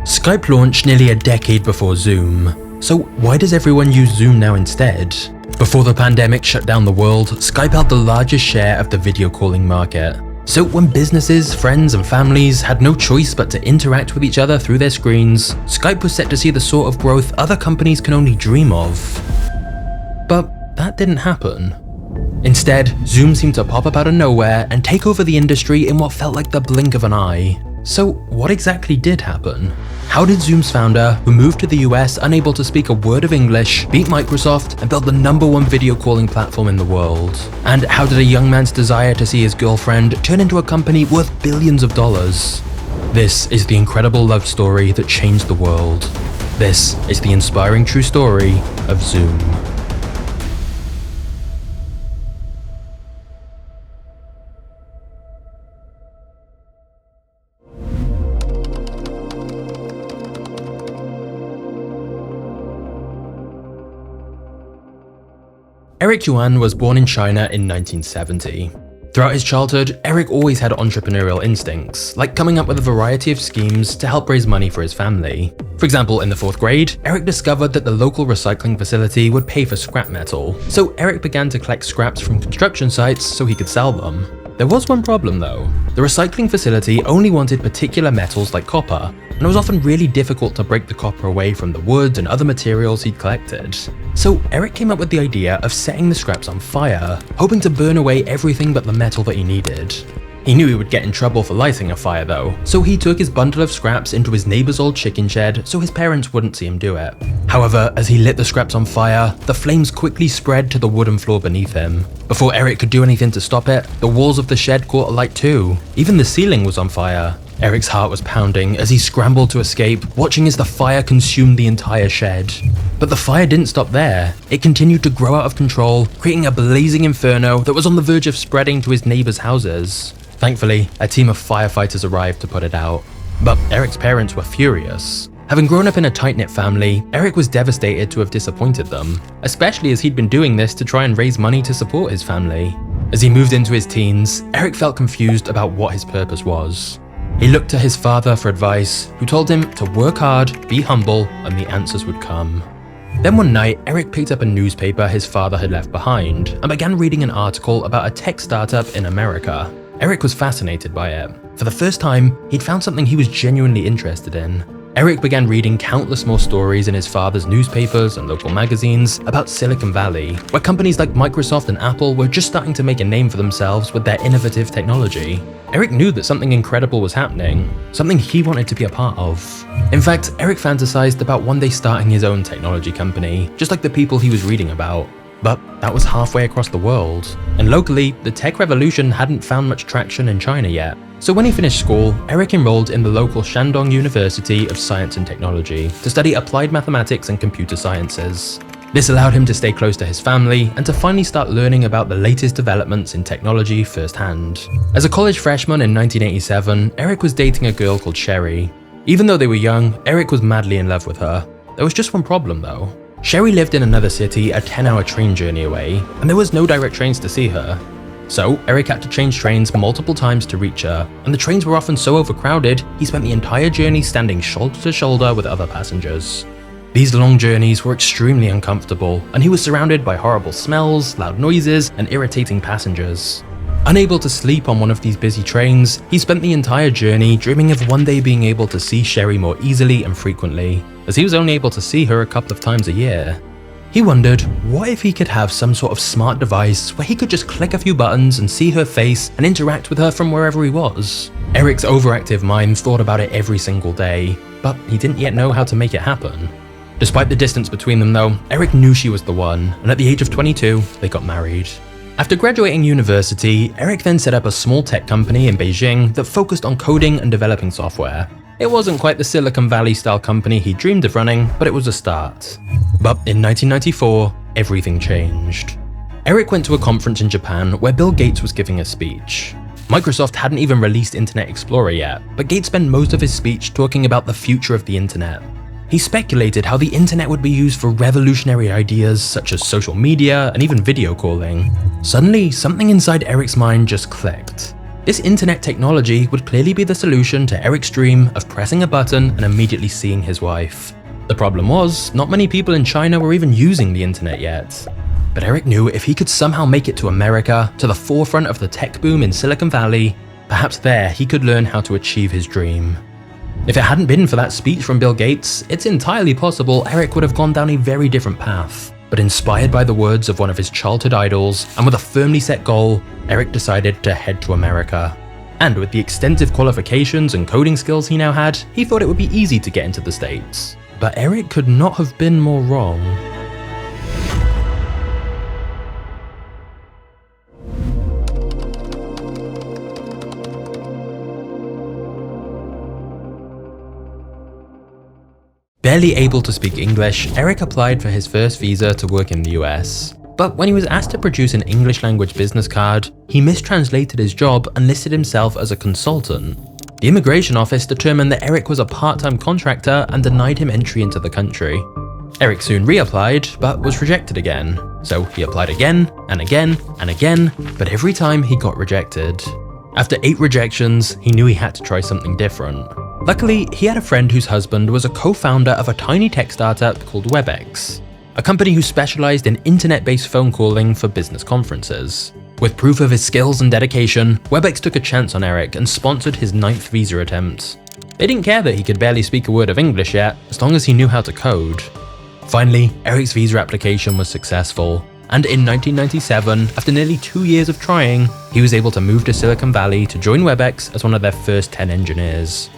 Skype launched nearly a decade before Zoom, so why does everyone use Zoom now instead? Before the pandemic shut down the world, Skype held the largest share of the video calling market. So when businesses, friends and families had no choice but to interact with each other through their screens, Skype was set to see the sort of growth other companies can only dream of. But that didn't happen. Instead, Zoom seemed to pop up out of nowhere and take over the industry in what felt like the blink of an eye. So what exactly did happen? How did Zoom's founder, who moved to the US unable to speak a word of English, beat Microsoft and build the #1 video calling platform in the world? And how did a young man's desire to see his girlfriend turn into a company worth billions of dollars? This is the incredible love story that changed the world. This is the inspiring true story of Zoom. Eric Yuan was born in China in 1970. Throughout his childhood, Eric always had entrepreneurial instincts, like coming up with a variety of schemes to help raise money for his family. For example, in the 4th grade, Eric discovered that the local recycling facility would pay for scrap metal, so Eric began to collect scraps from construction sites so he could sell them. There was one problem though. The recycling facility only wanted particular metals like copper, and it was often really difficult to break the copper away from the wood and other materials he'd collected. So Eric came up with the idea of setting the scraps on fire, hoping to burn away everything but the metal that he needed. He knew he would get in trouble for lighting a fire though, so he took his bundle of scraps into his neighbor's old chicken shed so his parents wouldn't see him do it. However, as he lit the scraps on fire, the flames quickly spread to the wooden floor beneath him. Before Eric could do anything to stop it, the walls of the shed caught alight too. Even the ceiling was on fire. Eric's heart was pounding as he scrambled to escape, watching as the fire consumed the entire shed. But the fire didn't stop there. It continued to grow out of control, creating a blazing inferno that was on the verge of spreading to his neighbors' houses. Thankfully, a team of firefighters arrived to put it out. But Eric's parents were furious. Having grown up in a tight-knit family, Eric was devastated to have disappointed them, especially as he'd been doing this to try and raise money to support his family. As he moved into his teens, Eric felt confused about what his purpose was. He looked to his father for advice, who told him to work hard, be humble, and the answers would come. Then one night, Eric picked up a newspaper his father had left behind and began reading an article about a tech startup in America. Eric was fascinated by it. For the first time, he'd found something he was genuinely interested in. Eric began reading countless more stories in his father's newspapers and local magazines about Silicon Valley, where companies like Microsoft and Apple were just starting to make a name for themselves with their innovative technology. Eric knew that something incredible was happening, something he wanted to be a part of. In fact, Eric fantasized about one day starting his own technology company, just like the people he was reading about. But that was halfway across the world, and locally, the tech revolution hadn't found much traction in China yet. So when he finished school, Eric enrolled in the local Shandong University of Science and Technology to study applied mathematics and computer sciences. This allowed him to stay close to his family and to finally start learning about the latest developments in technology firsthand. As a college freshman in 1987, Eric was dating a girl called Sherry. Even though they were young, Eric was madly in love with her. There was just one problem though. Sherry lived in another city a 10-hour train journey away, and there was no direct trains to see her. So Eric had to change trains multiple times to reach her, and the trains were often so overcrowded, he spent the entire journey standing shoulder to shoulder with other passengers. These long journeys were extremely uncomfortable, and he was surrounded by horrible smells, loud noises, and irritating passengers. Unable to sleep on one of these busy trains, he spent the entire journey dreaming of one day being able to see Sherry more easily and frequently, as he was only able to see her a couple of times a year. He wondered, what if he could have some sort of smart device where he could just click a few buttons and see her face and interact with her from wherever he was? Eric's overactive mind thought about it every single day, but he didn't yet know how to make it happen. Despite the distance between them though, Eric knew she was the one, and at the age of 22, they got married. After graduating university, Eric then set up a small tech company in Beijing that focused on coding and developing software. It wasn't quite the Silicon Valley style company he dreamed of running, but it was a start. But in 1994, everything changed. Eric went to a conference in Japan where Bill Gates was giving a speech. Microsoft hadn't even released Internet Explorer yet, but Gates spent most of his speech talking about the future of the internet. He speculated how the internet would be used for revolutionary ideas such as social media and even video calling. Suddenly, something inside Eric's mind just clicked. This internet technology would clearly be the solution to Eric's dream of pressing a button and immediately seeing his wife. The problem was, not many people in China were even using the internet yet. But Eric knew if he could somehow make it to America, to the forefront of the tech boom in Silicon Valley, perhaps there he could learn how to achieve his dream. If it hadn't been for that speech from Bill Gates, it's entirely possible Eric would have gone down a very different path. But inspired by the words of one of his childhood idols, and with a firmly set goal, Eric decided to head to America. And with the extensive qualifications and coding skills he now had, he thought it would be easy to get into the States. But Eric could not have been more wrong. Barely able to speak English, Eric applied for his first visa to work in the US. But when he was asked to produce an English language business card, he mistranslated his job and listed himself as a consultant. The immigration office determined that Eric was a part-time contractor and denied him entry into the country. Eric soon reapplied, but was rejected again. So he applied again, and again, and again, but every time he got rejected. After 8 rejections, he knew he had to try something different. Luckily, he had a friend whose husband was a co-founder of a tiny tech startup called WebEx, a company who specialized in internet-based phone calling for business conferences. With proof of his skills and dedication, WebEx took a chance on Eric and sponsored his 9th visa attempt. They didn't care that he could barely speak a word of English yet, as long as he knew how to code. Finally, Eric's visa application was successful, and in 1997, after nearly 2 years of trying, he was able to move to Silicon Valley to join WebEx as one of their first 10 engineers.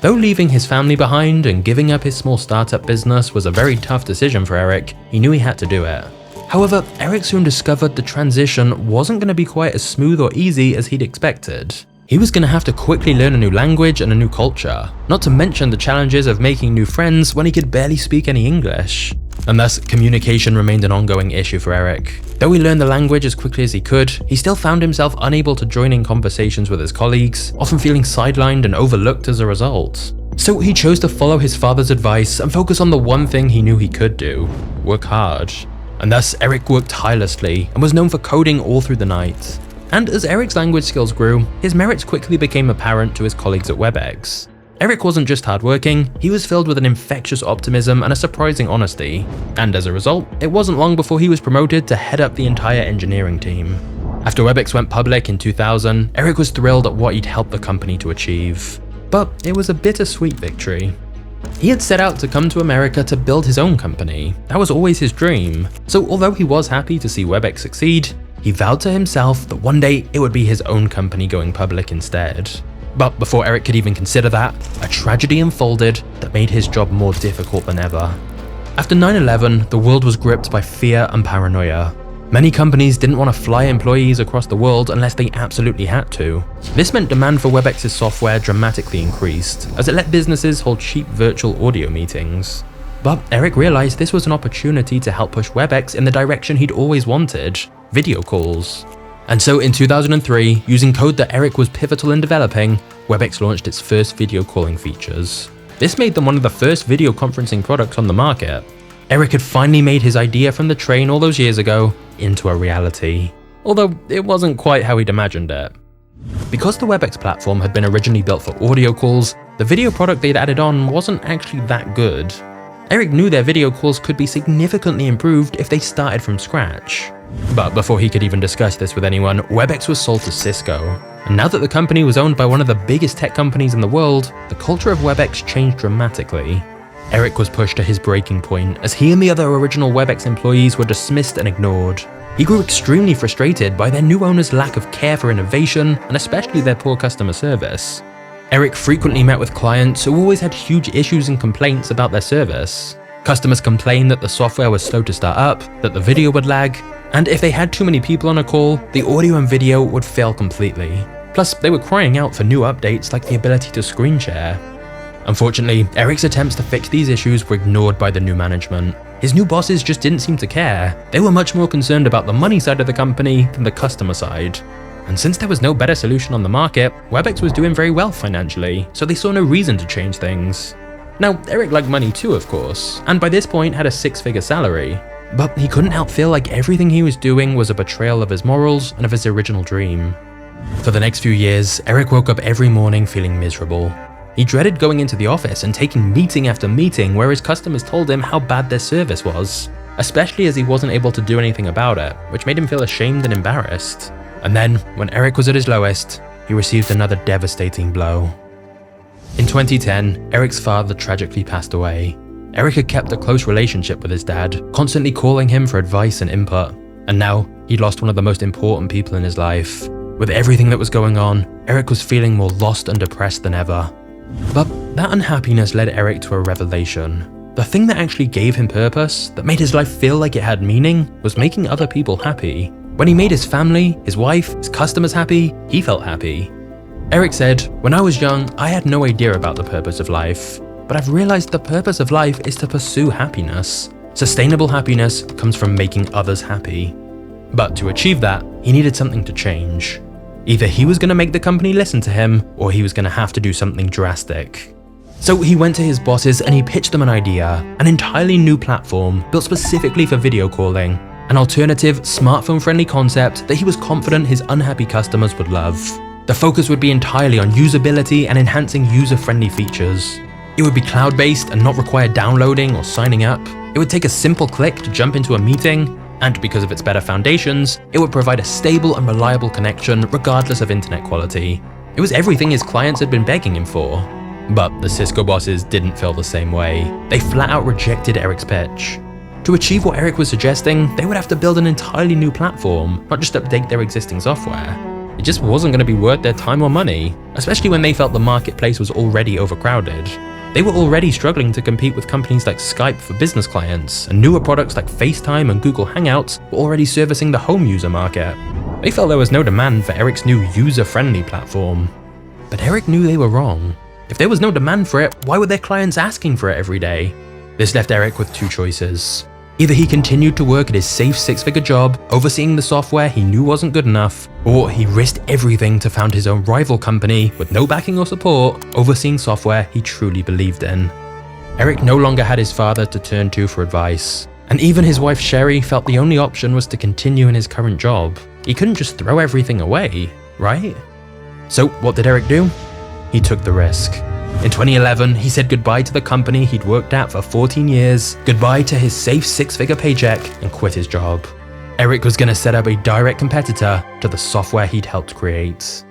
Though leaving his family behind and giving up his small startup business was a very tough decision for Eric, he knew he had to do it. However, Eric soon discovered the transition wasn't going to be quite as smooth or easy as he'd expected. He was going to have to quickly learn a new language and a new culture, not to mention the challenges of making new friends when he could barely speak any English. And thus, communication remained an ongoing issue for Eric. Though he learned the language as quickly as he could, he still found himself unable to join in conversations with his colleagues, often feeling sidelined and overlooked as a result. So he chose to follow his father's advice and focus on the one thing he knew he could do: work hard. And thus, Eric worked tirelessly and was known for coding all through the night. And as Eric's language skills grew, his merits quickly became apparent to his colleagues at WebEx. Eric wasn't just hardworking, he was filled with an infectious optimism and a surprising honesty. And as a result, it wasn't long before he was promoted to head up the entire engineering team. After WebEx went public in 2000, Eric was thrilled at what he'd helped the company to achieve. But it was a bittersweet victory. He had set out to come to America to build his own company. That was always his dream. So although he was happy to see WebEx succeed, he vowed to himself that one day it would be his own company going public instead. But before Eric could even consider that, a tragedy unfolded that made his job more difficult than ever. After 9/11, the world was gripped by fear and paranoia. Many companies didn't want to fly employees across the world unless they absolutely had to. This meant demand for WebEx's software dramatically increased, as it let businesses hold cheap virtual audio meetings. But Eric realized this was an opportunity to help push WebEx in the direction he'd always wanted: video calls. And so in 2003, using code that Eric was pivotal in developing, WebEx launched its first video calling features. This made them one of the first video conferencing products on the market. Eric had finally made his idea from the train all those years ago into a reality, although it wasn't quite how he'd imagined it. Because the WebEx platform had been originally built for audio calls, the video product they'd added on wasn't actually that good. Eric knew their video calls could be significantly improved if they started from scratch. But before he could even discuss this with anyone, WebEx was sold to Cisco. And now that the company was owned by one of the biggest tech companies in the world, the culture of WebEx changed dramatically. Eric was pushed to his breaking point, as he and the other original WebEx employees were dismissed and ignored. He grew extremely frustrated by their new owner's lack of care for innovation, and especially their poor customer service. Eric frequently met with clients who always had huge issues and complaints about their service. Customers complained that the software was slow to start up, that the video would lag, and if they had too many people on a call, the audio and video would fail completely. Plus, they were crying out for new updates like the ability to screen share. Unfortunately, Eric's attempts to fix these issues were ignored by the new management. His new bosses just didn't seem to care. They were much more concerned about the money side of the company than the customer side. And since there was no better solution on the market, WebEx was doing very well financially, so they saw no reason to change things. Now, Eric liked money too, of course, and by this point had a 6-figure salary. But he couldn't help feel like everything he was doing was a betrayal of his morals and of his original dream. For the next few years, Eric woke up every morning feeling miserable. He dreaded going into the office and taking meeting after meeting where his customers told him how bad their service was, especially as he wasn't able to do anything about it, which made him feel ashamed and embarrassed. And then, when Eric was at his lowest, he received another devastating blow. In 2010, Eric's father tragically passed away. Eric had kept a close relationship with his dad, constantly calling him for advice and input, and now he'd lost one of the most important people in his life. With everything that was going on, Eric was feeling more lost and depressed than ever. But that unhappiness led Eric to a revelation. The thing that actually gave him purpose, that made his life feel like it had meaning, was making other people happy. When he made his family, his wife, his customers happy, he felt happy. Eric said, "When I was young, I had no idea about the purpose of life, but I've realized the purpose of life is to pursue happiness. Sustainable happiness comes from making others happy." But to achieve that, he needed something to change. Either he was going to make the company listen to him, or he was going to have to do something drastic. So he went to his bosses and he pitched them an idea, an entirely new platform built specifically for video calling, an alternative, smartphone-friendly concept that he was confident his unhappy customers would love. The focus would be entirely on usability and enhancing user-friendly features. It would be cloud-based and not require downloading or signing up. It would take a simple click to jump into a meeting, and because of its better foundations, it would provide a stable and reliable connection regardless of internet quality. It was everything his clients had been begging him for. But the Cisco bosses didn't feel the same way. They flat out rejected Eric's pitch. To achieve what Eric was suggesting, they would have to build an entirely new platform, not just update their existing software. It just wasn't going to be worth their time or money, especially when they felt the marketplace was already overcrowded. They were already struggling to compete with companies like Skype for business clients, and newer products like FaceTime and Google Hangouts were already servicing the home user market. They felt there was no demand for Eric's new user-friendly platform. But Eric knew they were wrong. If there was no demand for it, why were their clients asking for it every day? This left Eric with two choices. Either he continued to work at his safe six-figure job, overseeing the software he knew wasn't good enough, or he risked everything to found his own rival company with no backing or support, overseeing software he truly believed in. Eric no longer had his father to turn to for advice, and even his wife Sherry felt the only option was to continue in his current job. He couldn't just throw everything away, right? So what did Eric do? He took the risk. In 2011, he said goodbye to the company he'd worked at for 14 years, goodbye to his safe six-figure paycheck, and quit his job. Eric was going to set up a direct competitor to the software he'd helped create.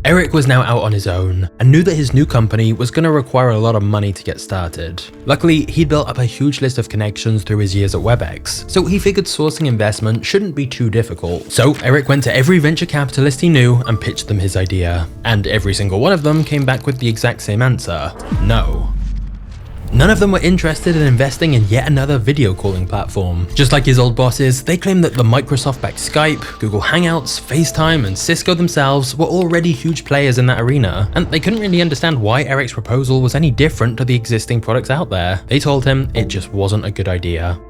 Eric was now out on his own, and knew that his new company was going to require a lot of money to get started. Luckily, he'd built up a huge list of connections through his years at WebEx, so he figured sourcing investment shouldn't be too difficult. So Eric went to every venture capitalist he knew and pitched them his idea. And every single one of them came back with the exact same answer: no. None of them were interested in investing in yet another video calling platform. Just like his old bosses, they claimed that the Microsoft-backed Skype, Google Hangouts, FaceTime, and Cisco themselves were already huge players in that arena, and they couldn't really understand why Eric's proposal was any different to the existing products out there. They told him it just wasn't a good idea.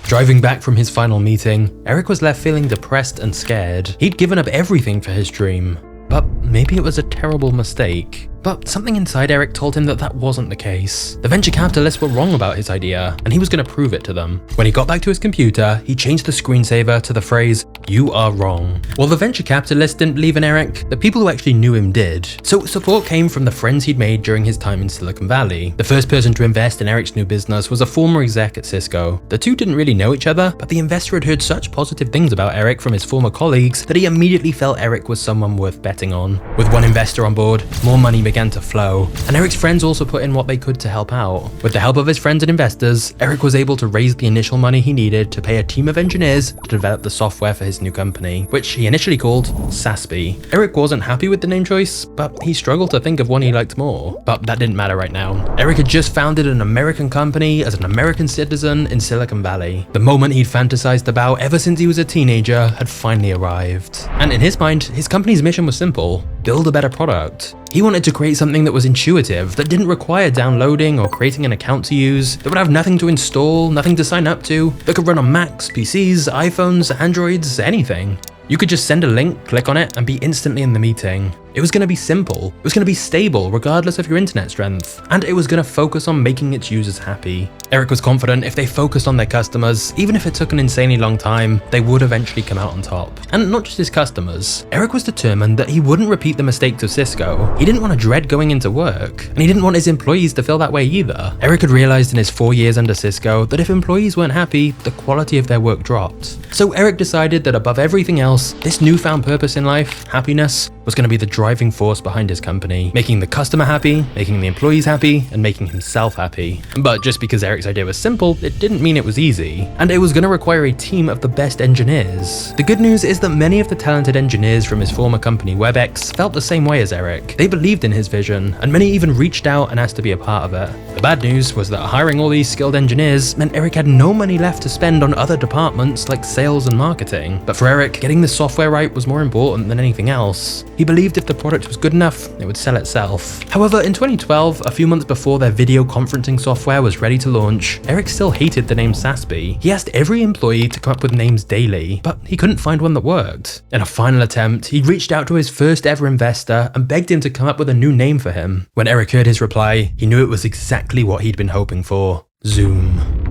Driving back from his final meeting, Eric was left feeling depressed and scared. He'd given up everything for his dream. But maybe it was a terrible mistake. But something inside Eric told him that that wasn't the case. The venture capitalists were wrong about his idea, and he was going to prove it to them. When he got back to his computer, he changed the screensaver to the phrase, "You are wrong." While the venture capitalists didn't believe in Eric, the people who actually knew him did. So support came from the friends he'd made during his time in Silicon Valley. The first person to invest in Eric's new business was a former exec at Cisco. The two didn't really know each other, but the investor had heard such positive things about Eric from his former colleagues that he immediately felt Eric was someone worth betting on. With one investor on board, more money began to flow, and Eric's friends also put in what they could to help out. With the help of his friends and investors, Eric was able to raise the initial money he needed to pay a team of engineers to develop the software for his new company, which he initially called SASP. Eric wasn't happy with the name choice, but he struggled to think of one he liked more. But that didn't matter right now. Eric had just founded an American company as an American citizen in Silicon Valley. The moment he'd fantasized about ever since he was a teenager had finally arrived. And in his mind, his company's mission was simple: build a better product. He wanted to create something that was intuitive, that didn't require downloading or creating an account to use, that would have nothing to install, nothing to sign up to, that could run on Macs, PCs, iPhones, Androids, anything. You could just send a link, click on it, and be instantly in the meeting. It It was going to be simple, it was going to be stable regardless of your internet strength, and it was going to focus on making its users happy. Eric was confident if they focused on their customers, even if it took an insanely long time, they would eventually come out on top. And not just his customers. Eric was determined that he wouldn't repeat the mistakes of Cisco. He didn't want to dread going into work, and he didn't want his employees to feel that way either. Eric had realized in his 4 years under Cisco that if employees weren't happy, the quality of their work dropped. So Eric decided that above everything else, this newfound purpose in life, happiness, was going to be the driving force behind his company, making the customer happy, making the employees happy, and making himself happy. But just because Eric's idea was simple, it didn't mean it was easy, and it was going to require a team of the best engineers. The good news is that many of the talented engineers from his former company WebEx felt the same way as Eric. They believed in his vision, and many even reached out and asked to be a part of it. The bad news was that hiring all these skilled engineers meant Eric had no money left to spend on other departments like sales and marketing. But for Eric, getting the software right was more important than anything else. He believed if the product was good enough, it would sell itself. However, in 2012, a few months before their video conferencing software was ready to launch, Eric still hated the name SASB. He asked every employee to come up with names daily, but he couldn't find one that worked. In a final attempt, he reached out to his first ever investor and begged him to come up with a new name for him. When Eric heard his reply, he knew it was exactly what he'd been hoping for: Zoom.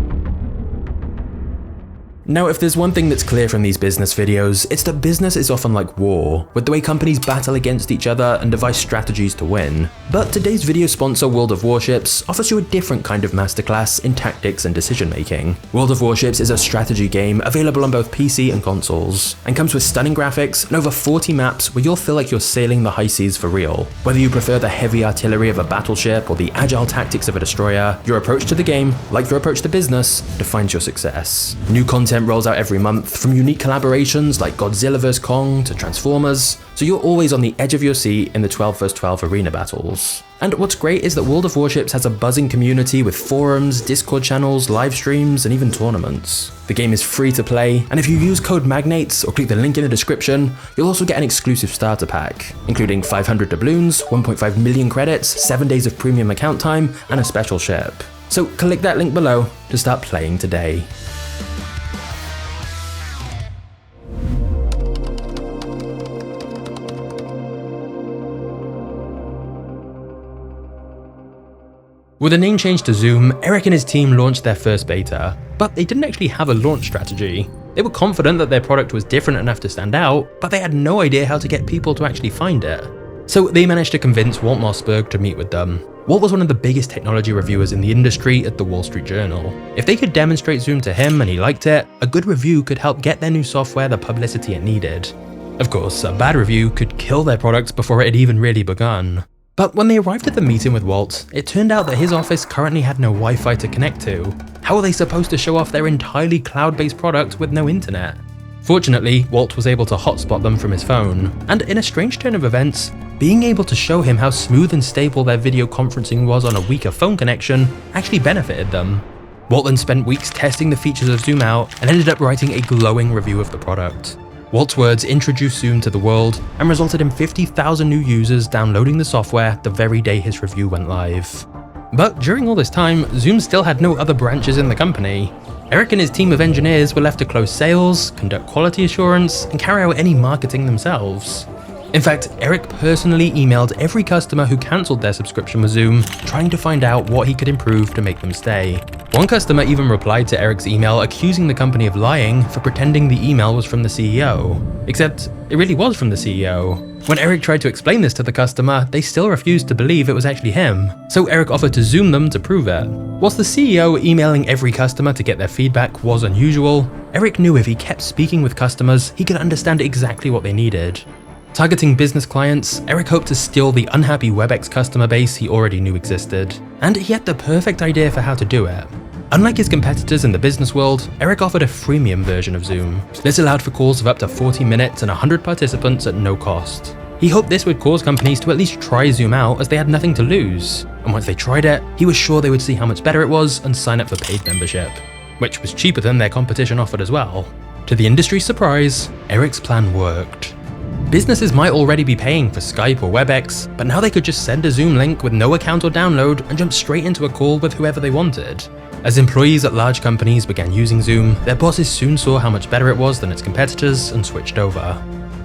Now, if there's one thing that's clear from these business videos, it's that business is often like war, with the way companies battle against each other and devise strategies to win. But today's video sponsor, World of Warships, offers you a different kind of masterclass in tactics and decision making. World of Warships is a strategy game available on both PC and consoles, and comes with stunning graphics and over 40 maps where you'll feel like you're sailing the high seas for real. Whether you prefer the heavy artillery of a battleship or the agile tactics of a destroyer, your approach to the game, like your approach to business, defines your success. New content rolls out every month, from unique collaborations like Godzilla vs Kong to Transformers, so you're always on the edge of your seat in the 12 vs 12 arena battles. And what's great is that World of Warships has a buzzing community with forums, Discord channels, live streams, and even tournaments. The game is free to play, and if you use code MAGNATES or click the link in the description, you'll also get an exclusive starter pack, including 500 doubloons, 1.5 million credits, 7 days of premium account time, and a special ship. So click that link below to start playing today. With a name change to Zoom, Eric and his team launched their first beta, but they didn't actually have a launch strategy. They were confident that their product was different enough to stand out, but they had no idea how to get people to actually find it. So they managed to convince Walt Mossberg to meet with them. Walt was one of the biggest technology reviewers in the industry at the Wall Street Journal. If they could demonstrate Zoom to him and he liked it, a good review could help get their new software the publicity it needed. Of course, a bad review could kill their product before it had even really begun. But when they arrived at the meeting with Walt, it turned out that his office currently had no Wi-Fi to connect to. How were they supposed to show off their entirely cloud-based product with no internet? Fortunately, Walt was able to hotspot them from his phone, and in a strange turn of events, being able to show him how smooth and stable their video conferencing was on a weaker phone connection actually benefited them. Walt then spent weeks testing the features of Zoom out and ended up writing a glowing review of the product. Walt's words introduced Zoom to the world and resulted in 50,000 new users downloading the software the very day his review went live. But during all this time, Zoom still had no other branches in the company. Eric and his team of engineers were left to close sales, conduct quality assurance, and carry out any marketing themselves. In fact, Eric personally emailed every customer who cancelled their subscription with Zoom, trying to find out what he could improve to make them stay. One customer even replied to Eric's email accusing the company of lying for pretending the email was from the CEO. Except, it really was from the CEO. When Eric tried to explain this to the customer, they still refused to believe it was actually him, so Eric offered to Zoom them to prove it. Whilst the CEO emailing every customer to get their feedback was unusual, Eric knew if he kept speaking with customers, he could understand exactly what they needed. Targeting business clients, Eric hoped to steal the unhappy WebEx customer base he already knew existed, and he had the perfect idea for how to do it. Unlike his competitors in the business world, Eric offered a freemium version of Zoom. This allowed for calls of up to 40 minutes and 100 participants at no cost. He hoped this would cause companies to at least try Zoom out as they had nothing to lose, and once they tried it, he was sure they would see how much better it was and sign up for paid membership, which was cheaper than their competition offered as well. To the industry's surprise, Eric's plan worked. Businesses might already be paying for Skype or WebEx, but now they could just send a Zoom link with no account or download and jump straight into a call with whoever they wanted. As employees at large companies began using Zoom, their bosses soon saw how much better it was than its competitors and switched over.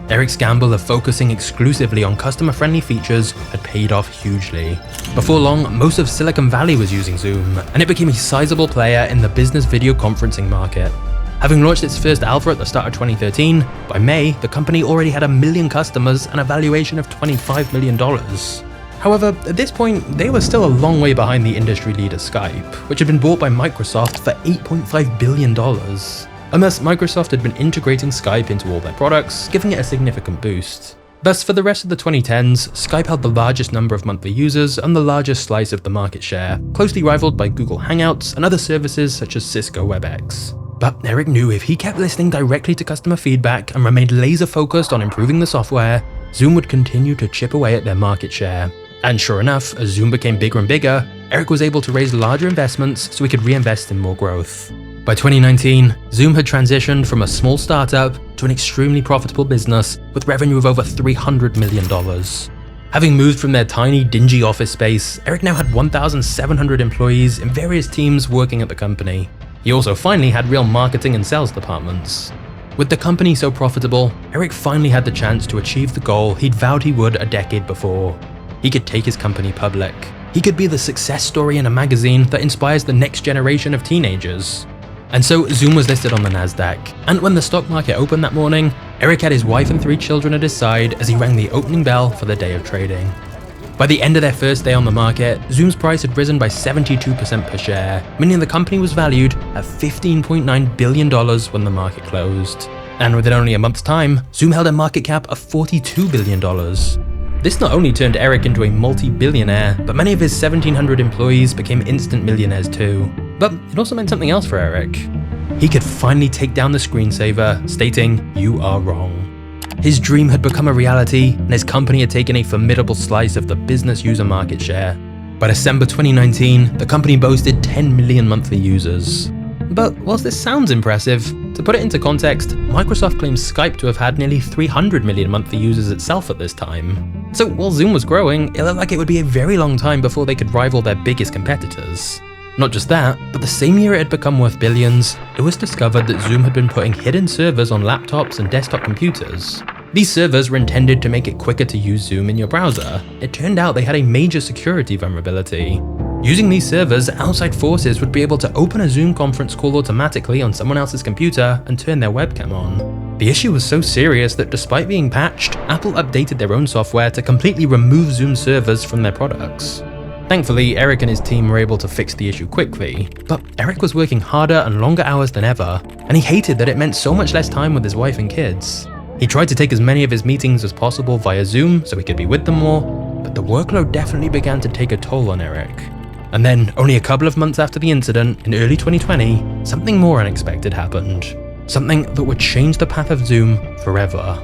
Eric's gamble of focusing exclusively on customer-friendly features had paid off hugely. Before long, most of Silicon Valley was using Zoom, and it became a sizable player in the business video conferencing market. Having launched its first alpha at the start of 2013, by May, the company already had 1 million customers and a valuation of $25 million. However, at this point, they were still a long way behind the industry leader Skype, which had been bought by Microsoft for $8.5 billion. And thus, Microsoft had been integrating Skype into all their products, giving it a significant boost. Thus, for the rest of the 2010s, Skype held the largest number of monthly users and the largest slice of the market share, closely rivaled by Google Hangouts and other services such as Cisco WebEx. But Eric knew if he kept listening directly to customer feedback and remained laser focused on improving the software, Zoom would continue to chip away at their market share. And sure enough, as Zoom became bigger and bigger, Eric was able to raise larger investments so he could reinvest in more growth. By 2019, Zoom had transitioned from a small startup to an extremely profitable business with revenue of over $300 million. Having moved from their tiny, dingy office space, Eric now had 1,700 employees in various teams working at the company. He also finally had real marketing and sales departments. With the company so profitable, Eric finally had the chance to achieve the goal he'd vowed he would a decade before. He could take his company public. He could be the success story in a magazine that inspires the next generation of teenagers. And so Zoom was listed on the Nasdaq, and when the stock market opened that morning, Eric had his wife and 3 children at his side as he rang the opening bell for the day of trading. By the end of their first day on the market, Zoom's price had risen by 72% per share, meaning the company was valued at $15.9 billion when the market closed. And within only a month's time, Zoom held a market cap of $42 billion. This not only turned Eric into a multi-billionaire, but many of his 1,700 employees became instant millionaires too. But it also meant something else for Eric. He could finally take down the screensaver, stating, "You are wrong." His dream had become a reality, and his company had taken a formidable slice of the business user market share. By December 2019, the company boasted 10 million monthly users. But whilst this sounds impressive, to put it into context, Microsoft claims Skype to have had nearly 300 million monthly users itself at this time. So while Zoom was growing, it looked like it would be a very long time before they could rival their biggest competitors. Not just that, but the same year it had become worth billions, it was discovered that Zoom had been putting hidden servers on laptops and desktop computers. These servers were intended to make it quicker to use Zoom in your browser. It turned out they had a major security vulnerability. Using these servers, outside forces would be able to open a Zoom conference call automatically on someone else's computer and turn their webcam on. The issue was so serious that despite being patched, Apple updated their own software to completely remove Zoom servers from their products. Thankfully, Eric and his team were able to fix the issue quickly, but Eric was working harder and longer hours than ever, and he hated that it meant so much less time with his wife and kids. He tried to take as many of his meetings as possible via Zoom so he could be with them more, but the workload definitely began to take a toll on Eric. And then, only a couple of months after the incident, in early 2020, something more unexpected happened. Something that would change the path of Zoom forever.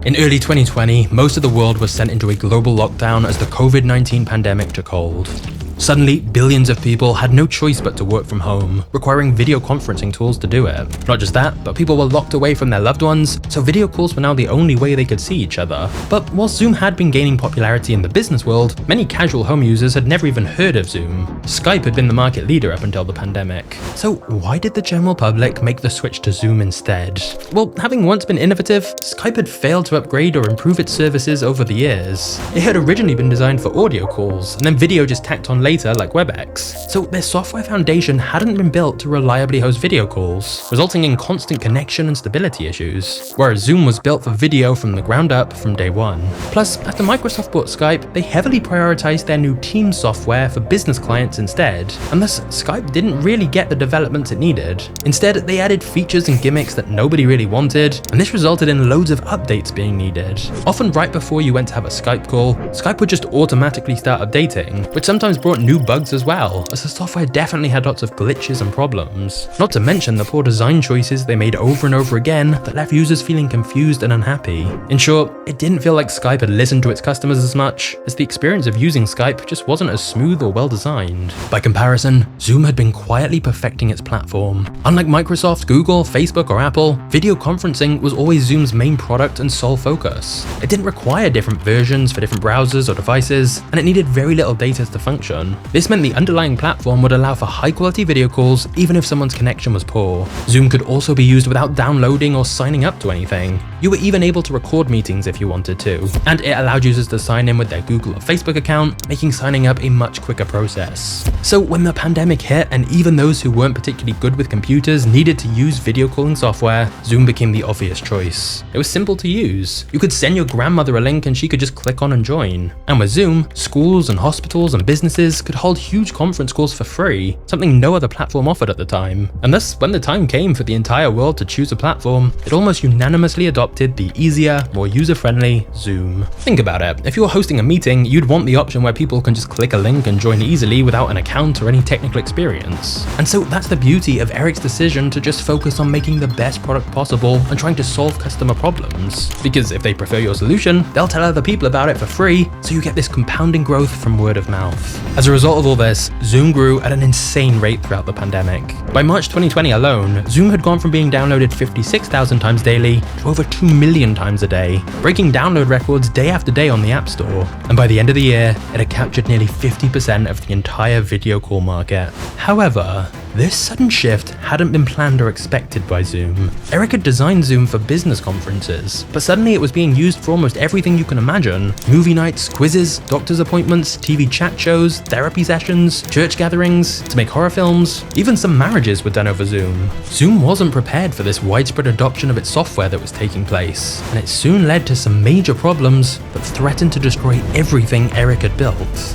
In early 2020, most of the world was sent into a global lockdown as the COVID-19 pandemic took hold. Suddenly, billions of people had no choice but to work from home, requiring video conferencing tools to do it. Not just that, but people were locked away from their loved ones, so video calls were now the only way they could see each other. But while Zoom had been gaining popularity in the business world, many casual home users had never even heard of Zoom. Skype had been the market leader up until the pandemic. So why did the general public make the switch to Zoom instead? Well, having once been innovative, Skype had failed to upgrade or improve its services over the years. It had originally been designed for audio calls, and then video just tacked on later like WebEx. So their software foundation hadn't been built to reliably host video calls, resulting in constant connection and stability issues, whereas Zoom was built for video from the ground up from day one. Plus, after Microsoft bought Skype, they heavily prioritized their new Teams software for business clients instead, and thus Skype didn't really get the developments it needed. Instead, they added features and gimmicks that nobody really wanted, and this resulted in loads of updates being needed. Often right before you went to have a Skype call, Skype would just automatically start updating, which sometimes brought out new bugs as well, as the software definitely had lots of glitches and problems. Not to mention the poor design choices they made over and over again that left users feeling confused and unhappy. In short, it didn't feel like Skype had listened to its customers as much, as the experience of using Skype just wasn't as smooth or well designed. By comparison, Zoom had been quietly perfecting its platform. Unlike Microsoft, Google, Facebook, or Apple, video conferencing was always Zoom's main product and sole focus. It didn't require different versions for different browsers or devices, and it needed very little data to function. This meant the underlying platform would allow for high-quality video calls even if someone's connection was poor. Zoom could also be used without downloading or signing up to anything. You were even able to record meetings if you wanted to, and it allowed users to sign in with their Google or Facebook account, making signing up a much quicker process. So when the pandemic hit and even those who weren't particularly good with computers needed to use video calling software, Zoom became the obvious choice. It was simple to use. You could send your grandmother a link and she could just click on and join. And with Zoom, schools and hospitals and businesses could hold huge conference calls for free, something no other platform offered at the time. And thus, when the time came for the entire world to choose a platform, it almost unanimously adopted the easier, more user-friendly Zoom. Think about it. If you're hosting a meeting, you'd want the option where people can just click a link and join easily without an account or any technical experience. And so that's the beauty of Eric's decision to just focus on making the best product possible and trying to solve customer problems. Because if they prefer your solution, they'll tell other people about it for free, so you get this compounding growth from word of mouth. As a result of all this, Zoom grew at an insane rate throughout the pandemic. By March 2020 alone, Zoom had gone from being downloaded 56,000 times daily to over 2 million times a day, breaking download records day after day on the App Store. And by the end of the year, it had captured nearly 50% of the entire video call market. However, this sudden shift hadn't been planned or expected by Zoom. Eric had designed Zoom for business conferences, but suddenly it was being used for almost everything you can imagine. Movie nights, quizzes, doctor's appointments, TV chat shows, therapy sessions, church gatherings, to make horror films, even some marriages were done over Zoom. Zoom wasn't prepared for this widespread adoption of its software that was taking place, and it soon led to some major problems that threatened to destroy everything Eric had built.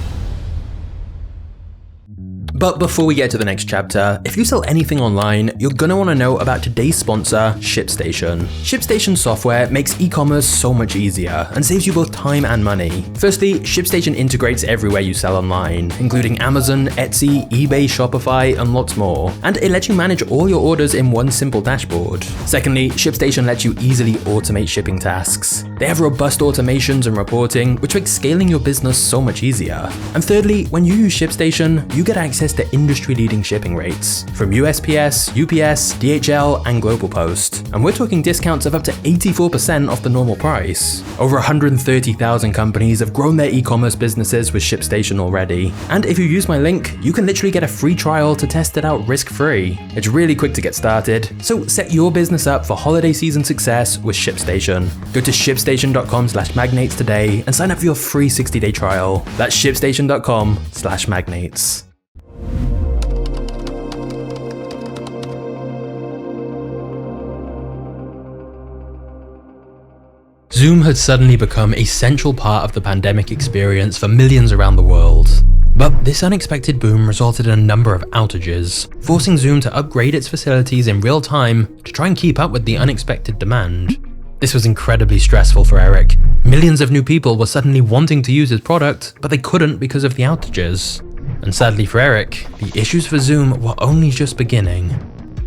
But before we get to the next chapter, if you sell anything online, you're gonna wanna know about today's sponsor, ShipStation. ShipStation software makes e-commerce so much easier and saves you both time and money. Firstly, ShipStation integrates everywhere you sell online, including Amazon, Etsy, eBay, Shopify, and lots more. And it lets you manage all your orders in one simple dashboard. Secondly, ShipStation lets you easily automate shipping tasks. They have robust automations and reporting, which makes scaling your business so much easier. And thirdly, when you use ShipStation, you get access to industry-leading shipping rates from USPS, UPS, DHL, and Global Post. And we're talking discounts of up to 84% off the normal price. Over 130,000 companies have grown their e-commerce businesses with ShipStation already. And if you use my link, you can literally get a free trial to test it out risk-free. It's really quick to get started, so set your business up for holiday season success with ShipStation. Go to shipstation.com/magnates today and sign up for your free 60-day trial. That's shipstation.com/magnates. Zoom had suddenly become a central part of the pandemic experience for millions around the world. But this unexpected boom resulted in a number of outages, forcing Zoom to upgrade its facilities in real time to try and keep up with the unexpected demand. This was incredibly stressful for Eric. Millions of new people were suddenly wanting to use his product, but they couldn't because of the outages. And sadly for Eric, the issues for Zoom were only just beginning.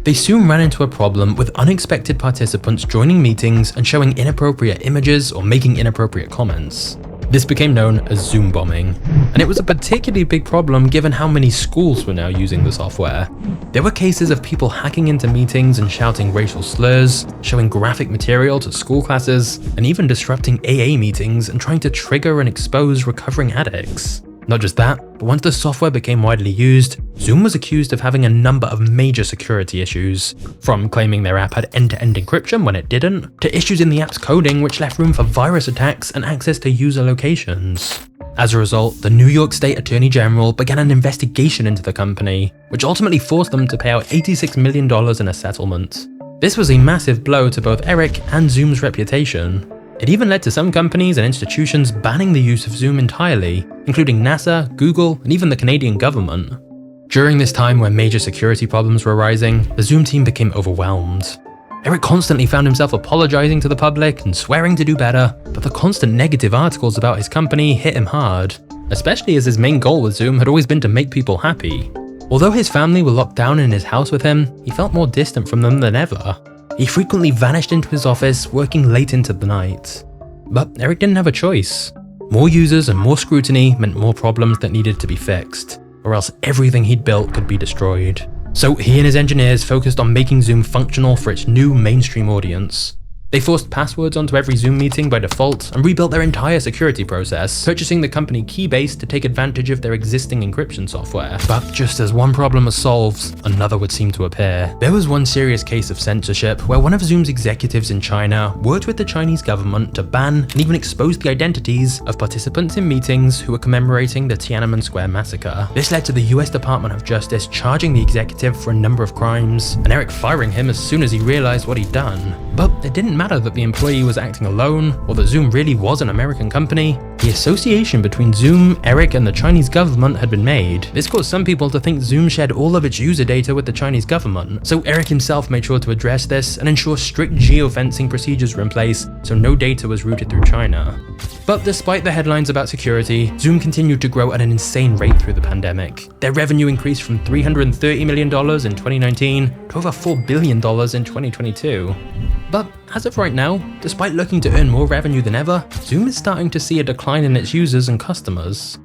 They soon ran into a problem with unexpected participants joining meetings and showing inappropriate images or making inappropriate comments. This became known as Zoom bombing, and it was a particularly big problem given how many schools were now using the software. There were cases of people hacking into meetings and shouting racial slurs, showing graphic material to school classes, and even disrupting AA meetings and trying to trigger and expose recovering addicts. Not just that, but once the software became widely used, Zoom was accused of having a number of major security issues, from claiming their app had end-to-end encryption when it didn't, to issues in the app's coding which left room for virus attacks and access to user locations. As a result, the New York State Attorney General began an investigation into the company, which ultimately forced them to pay out $86 million in a settlement. This was a massive blow to both Eric and Zoom's reputation. It even led to some companies and institutions banning the use of Zoom entirely, including NASA, Google, and even the Canadian government. During this time where major security problems were arising, the Zoom team became overwhelmed. Eric constantly found himself apologizing to the public and swearing to do better, but the constant negative articles about his company hit him hard. especially as his main goal with Zoom had always been to make people happy. Although his family were locked down in his house with him, he felt more distant from them than ever. He frequently vanished into his office, working late into the night. But Eric didn't have a choice. More users and more scrutiny meant more problems that needed to be fixed, or else everything he'd built could be destroyed. So he and his engineers focused on making Zoom functional for its new mainstream audience. They forced passwords onto every Zoom meeting by default and rebuilt their entire security process, purchasing the company Keybase to take advantage of their existing encryption software. But just as one problem was solved, another would seem to appear. There was one serious case of censorship where one of Zoom's executives in China worked with the Chinese government to ban and even expose the identities of participants in meetings who were commemorating the Tiananmen Square massacre. This led to the US Department of Justice charging the executive for a number of crimes, and Eric firing him as soon as he realized what he'd done. But it didn't matter that the employee was acting alone, or that Zoom really was an American company. The association between Zoom, Eric, and the Chinese government had been made. This caused some people to think Zoom shared all of its user data with the Chinese government, so Eric himself made sure to address this and ensure strict geofencing procedures were in place so no data was routed through China. But despite the headlines about security, Zoom continued to grow at an insane rate through the pandemic. Their revenue increased from $330 million in 2019 to over $4 billion in 2022. But as of right now, despite looking to earn more revenue than ever, Zoom is starting to see a decline in its users and customers.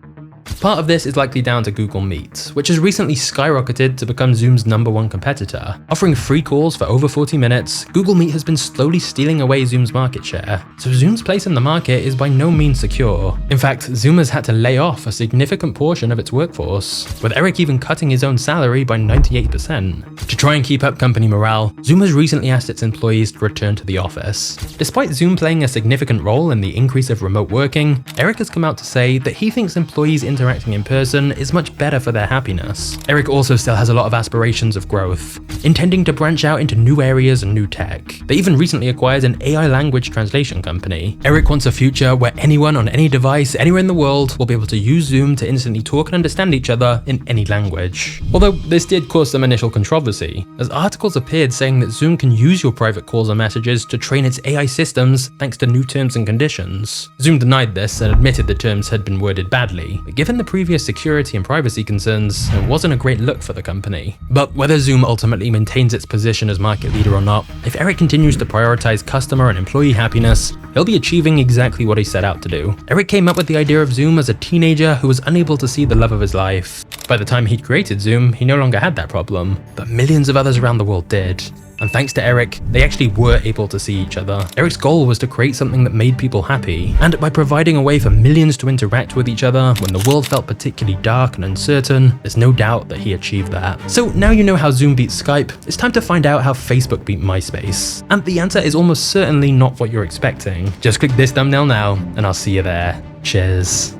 Part of this is likely down to Google Meet, which has recently skyrocketed to become Zoom's #1 competitor. Offering free calls for over 40 minutes, Google Meet has been slowly stealing away Zoom's market share, so Zoom's place in the market is by no means secure. In fact, Zoom has had to lay off a significant portion of its workforce, with Eric even cutting his own salary by 98%. To try and keep up company morale, Zoom has recently asked its employees to return to the office. Despite Zoom playing a significant role in the increase of remote working, Eric has come out to say that he thinks employees interacting in person is much better for their happiness. Eric also still has a lot of aspirations of growth, intending to branch out into new areas and new tech. They even recently acquired an AI language translation company. Eric wants a future where anyone on any device anywhere in the world will be able to use Zoom to instantly talk and understand each other in any language. Although this did cause some initial controversy, as articles appeared saying that Zoom can use your private calls and messages to train its AI systems thanks to new terms and conditions. Zoom denied this and admitted the terms had been worded badly, but given the previous security and privacy concerns, it wasn't a great look for the company. But whether Zoom ultimately maintains its position as market leader or not, if Eric continues to prioritize customer and employee happiness, he'll be achieving exactly what he set out to do. Eric came up with the idea of Zoom as a teenager who was unable to see the love of his life. By the time he'd created Zoom, he no longer had that problem, but millions of others around the world did. And thanks to Eric, they actually were able to see each other. Eric's goal was to create something that made people happy, and by providing a way for millions to interact with each other when the world felt particularly dark and uncertain, there's no doubt that he achieved that. So now you know how Zoom beat Skype, it's time to find out how Facebook beat MySpace. And the answer is almost certainly not what you're expecting. Just click this thumbnail now, and I'll see you there. Cheers.